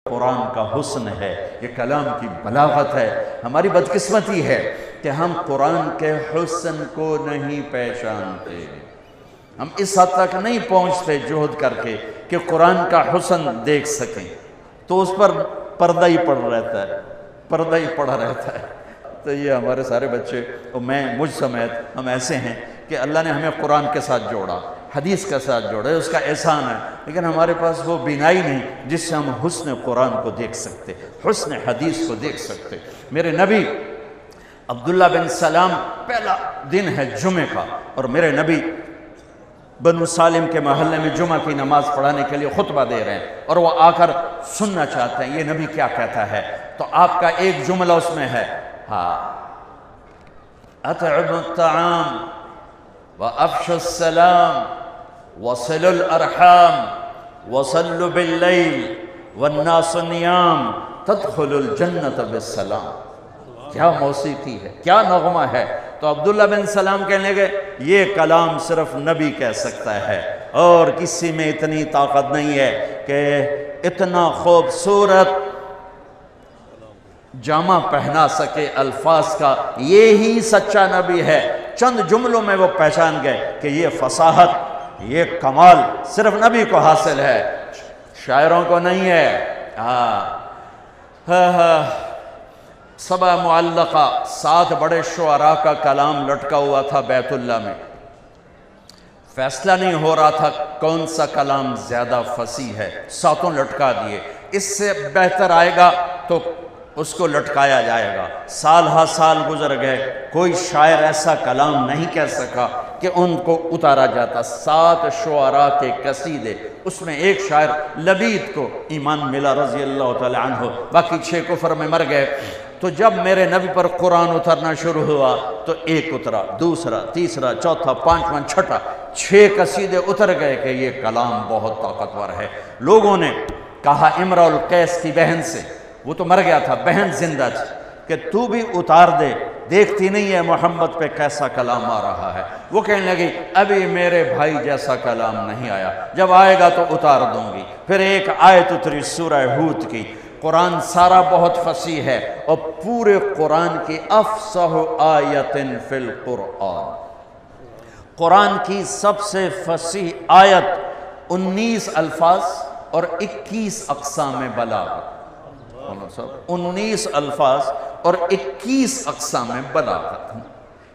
قرآن کا حسن ہے، یہ کلام کی بلاغت ہے۔ ہماری بدقسمتی ہے کہ ہم قرآن کے حسن کو نہیں پہچانتے، ہم اس حد تک نہیں پہنچتے جہد کر کے کہ قرآن کا حسن دیکھ سکیں، تو اس پر پردہ ہی پڑ رہتا ہے، پردہ ہی پڑا رہتا ہے۔ تو یہ ہمارے سارے بچے اور مجھ سمیت ہم ایسے ہیں کہ اللہ نے ہمیں قرآن کے ساتھ جوڑا، حدیث کے ساتھ جوڑا، اس کا احسان ہے، لیکن ہمارے پاس وہ بینائی نہیں جس سے ہم حسن قرآن کو دیکھ سکتے، حسن حدیث کو دیکھ سکتے۔ میرے نبی عبداللہ بن سلام، پہلا دن ہے جمعہ کا، اور میرے نبی بنو سالم کے محلے میں جمعہ کی نماز پڑھانے کے لیے خطبہ دے رہے ہیں، اور وہ آ کر سننا چاہتے ہیں یہ نبی کیا کہتا ہے۔ تو آپ کا ایک جملہ اس میں ہے، اطعموا الطعام وافشوا السلام وصلوا الارحام وصلوا باللیل والناس نیام تدخلوا الجنت بالسلام۔ کیا موسیقی ہے، کیا نغمہ ہے۔ تو عبداللہ بن سلام کہنے لگے یہ کلام صرف نبی کہہ سکتا ہے، اور کسی میں اتنی طاقت نہیں ہے کہ اتنا خوبصورت جامہ پہنا سکے الفاظ کا، یہی سچا نبی ہے۔ چند جملوں میں وہ پہچان گئے کہ یہ فصاحت، یہ کمال صرف نبی کو حاصل ہے، شاعروں کو نہیں ہے۔ سبع معلقہ، 7 بڑے شعراء کا کلام لٹکا ہوا تھا بیت اللہ میں، فیصلہ نہیں ہو رہا تھا کون سا کلام زیادہ فصیح ہے، 7 لٹکا دیے، اس سے بہتر آئے گا تو اس کو لٹکایا جائے گا۔ سال ہا سال گزر گئے، کوئی شاعر ایسا کلام نہیں کہہ سکا کہ ان کو اتارا جاتا۔ 7 شعراء کے قصیدے، اس میں ایک شاعر لبید کو ایمان ملا رضی اللہ تعالی عنہ، باقی 6 کفر میں مر گئے۔ تو جب میرے نبی پر قرآن اترنا شروع ہوا تو ایک اترا، دوسرا، تیسرا، چوتھا، پانچواں، چھٹا، 6 قصیدے اتر گئے کہ یہ کلام بہت طاقتور ہے۔ لوگوں نے کہا امرؤ القیس کی بہن سے، وہ تو مر گیا تھا، بہن زندہ تھی، کہ تو بھی اتار دے، دیکھتی نہیں ہے محمد پہ کیسا کلام آ رہا ہے۔ وہ کہنے لگی ابھی میرے بھائی جیسا کلام نہیں آیا، جب آئے گا تو اتار دوں گی۔ پھر ایک آیت اتری سورہ ہود کی۔ قرآن سارا بہت فصیح ہے، اور پورے قرآن کی افصح آیت فی القرآن، قرآن کی سب سے فصیح آیت 19 الفاظ اور 21 اقسام بلاغت، 19 الفاظ اور 21 اقسام بلاغت۔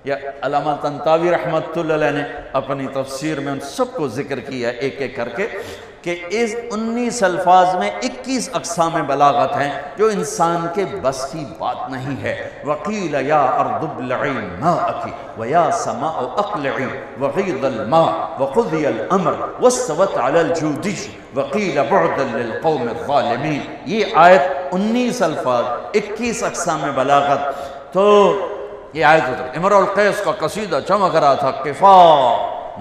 یا علامہ طنطاوی رحمۃ اللہ علیہ نے اپنی تفسیر میں ان سب کو ذکر کیا ایک ایک کر کے، کہ اس 19 الفاظ میں 21 اقسام بلاغت ہیں جو انسان کے بس کی بات نہیں ہے۔ وقیل یا ارض ابلعی ماءکی ویا سماء اقلعی وغیض الماء وقضی الامر واستوت علی الجودی وقیل بعدا للقوم الظالمین۔ یہ آیت 19 الفاظ، 21 اقسام بلاغت۔ تو یہ آیت اتر، امرؤ القیس کا قصیدہ چمک رہا تھا، قفا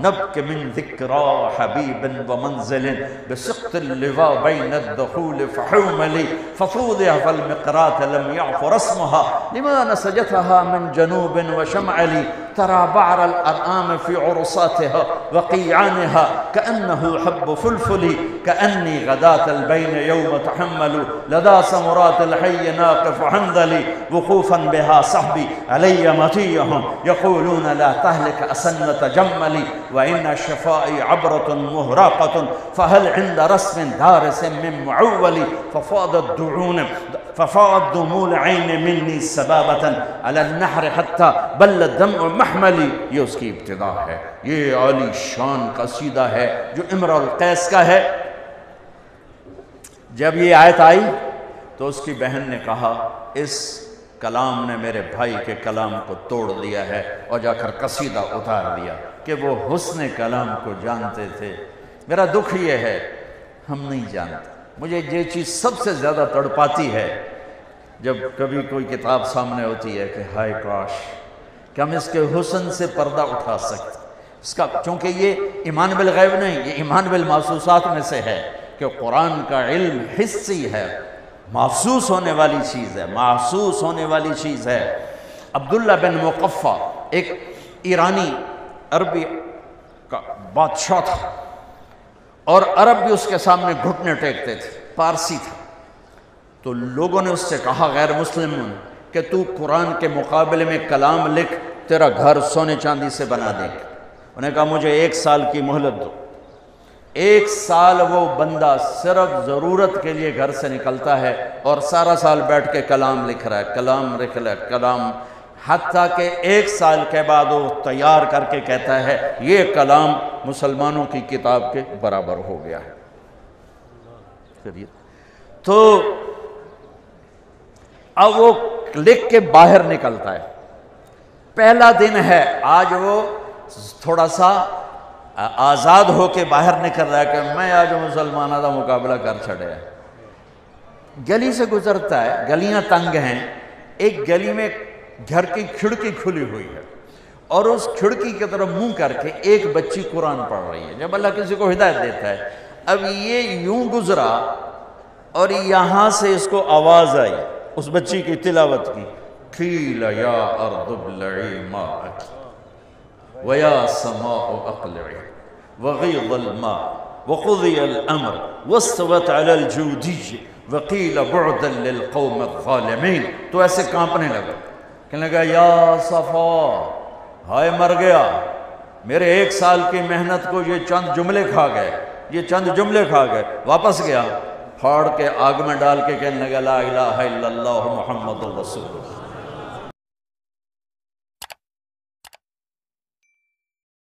نبک من ذکرى حبیب ومنزل بسقط اللواء بین الدخول فحوملی ففوضع فالمقرات لم يعفر اسمها لما نسجتها من جنوب وشمعلی ترى بعر الأرآم في عرصاتها وقيعانها كأنه حب فلفل كأني غداة البين يوم تحمل لدى سمرات الحي ناقف حنظلي وقوفا بها صحبي علي مطيهم يقولون لا تهلك أسنة جملي وإن شفائي عبرة مهراقة فهل عند رسم دارس من معول ففاضت دموع العين مني سبابة على النحر حتى بل الدمع محملی۔ یہ اس کی ابتدا ہے، یہ عالی شان قصیدہ ہے جو امرؤ القیس کا ہے۔ جب یہ آیت آئی تو اس کی بہن نے کہا اس کلام نے میرے بھائی کے کلام کو توڑ دیا ہے، اور جا کر قصیدہ اتار دیا کہ وہ حسن کلام کو جانتے تھے۔ میرا دکھ یہ ہے ہم نہیں جانتے۔ مجھے یہ چیز سب سے زیادہ تڑپاتی ہے جب کبھی کوئی کتاب سامنے ہوتی ہے کہ ہائے کاش کہ ہم اس کے حسن سے پردہ اٹھا سکتے اس کا، چونکہ یہ ایمان بالغیب نہیں، یہ ایمان بالمحسوسات میں سے ہے کہ قرآن کا علم حسی ہے، محسوس ہونے والی چیز ہے، محسوس ہونے والی چیز ہے۔ عبداللہ بن مقفع ایک ایرانی عربی کا بادشاہ تھا، اور عرب بھی اس کے سامنے گھٹنے ٹیکتے تھے، پارسی تھا۔ تو لوگوں نے اس سے کہا غیر مسلموں نے کہ تو قرآن کے مقابلے میں کلام لکھ، تیرا گھر سونے چاندی سے بنا دیں گے۔ انہوں نے کہا مجھے 1 سال کی مہلت دو۔ 1 سال وہ بندہ صرف ضرورت کے لیے گھر سے نکلتا ہے اور سارا سال بیٹھ کے کلام لکھ رہا ہے، کلام لکھ رہا ہے، کلام، حتیٰ کہ 1 سال کے بعد وہ تیار کر کے کہتا ہے یہ کلام مسلمانوں کی کتاب کے برابر ہو گیا ہے۔ تو اب وہ لکھ کے باہر نکلتا ہے، پہلا دن ہے آج، وہ تھوڑا سا آزاد ہو کے باہر نکل رہا ہے کہ میں آج مسلمانوں کا مقابلہ کر چھڑے ہے۔ گلی سے گزرتا ہے، گلیاں تنگ ہیں، ایک گلی میں گھر کی کھڑکی کھلی ہوئی ہے اور اس کھڑکی کی طرف منہ کر کے ایک بچی قرآن پڑھ رہی ہے۔ جب اللہ کسی کو ہدایت دیتا ہے، اب یہ یوں گزرا اور یہاں سے اس کو آواز آئی اس بچی کی تلاوت کی، قیل یا ارض ابلعی ماءک ویا سماء اقلعی وغیض الماء وقضی الامر واستوت علی الجودی وقیل بعدا للقوم الظالمین۔ تو ایسے کانپنے لگا، کہنے لگا یا صفا، ہائے مر گیا، میرے 1 سال کی محنت کو یہ چند جملے کھا گئے، یہ چند جملے کھا گئے۔ واپس گیا، پھاڑ کے آگ میں ڈال کے کہنے لگا لا الہ الا اللہ محمد رسول اللہ۔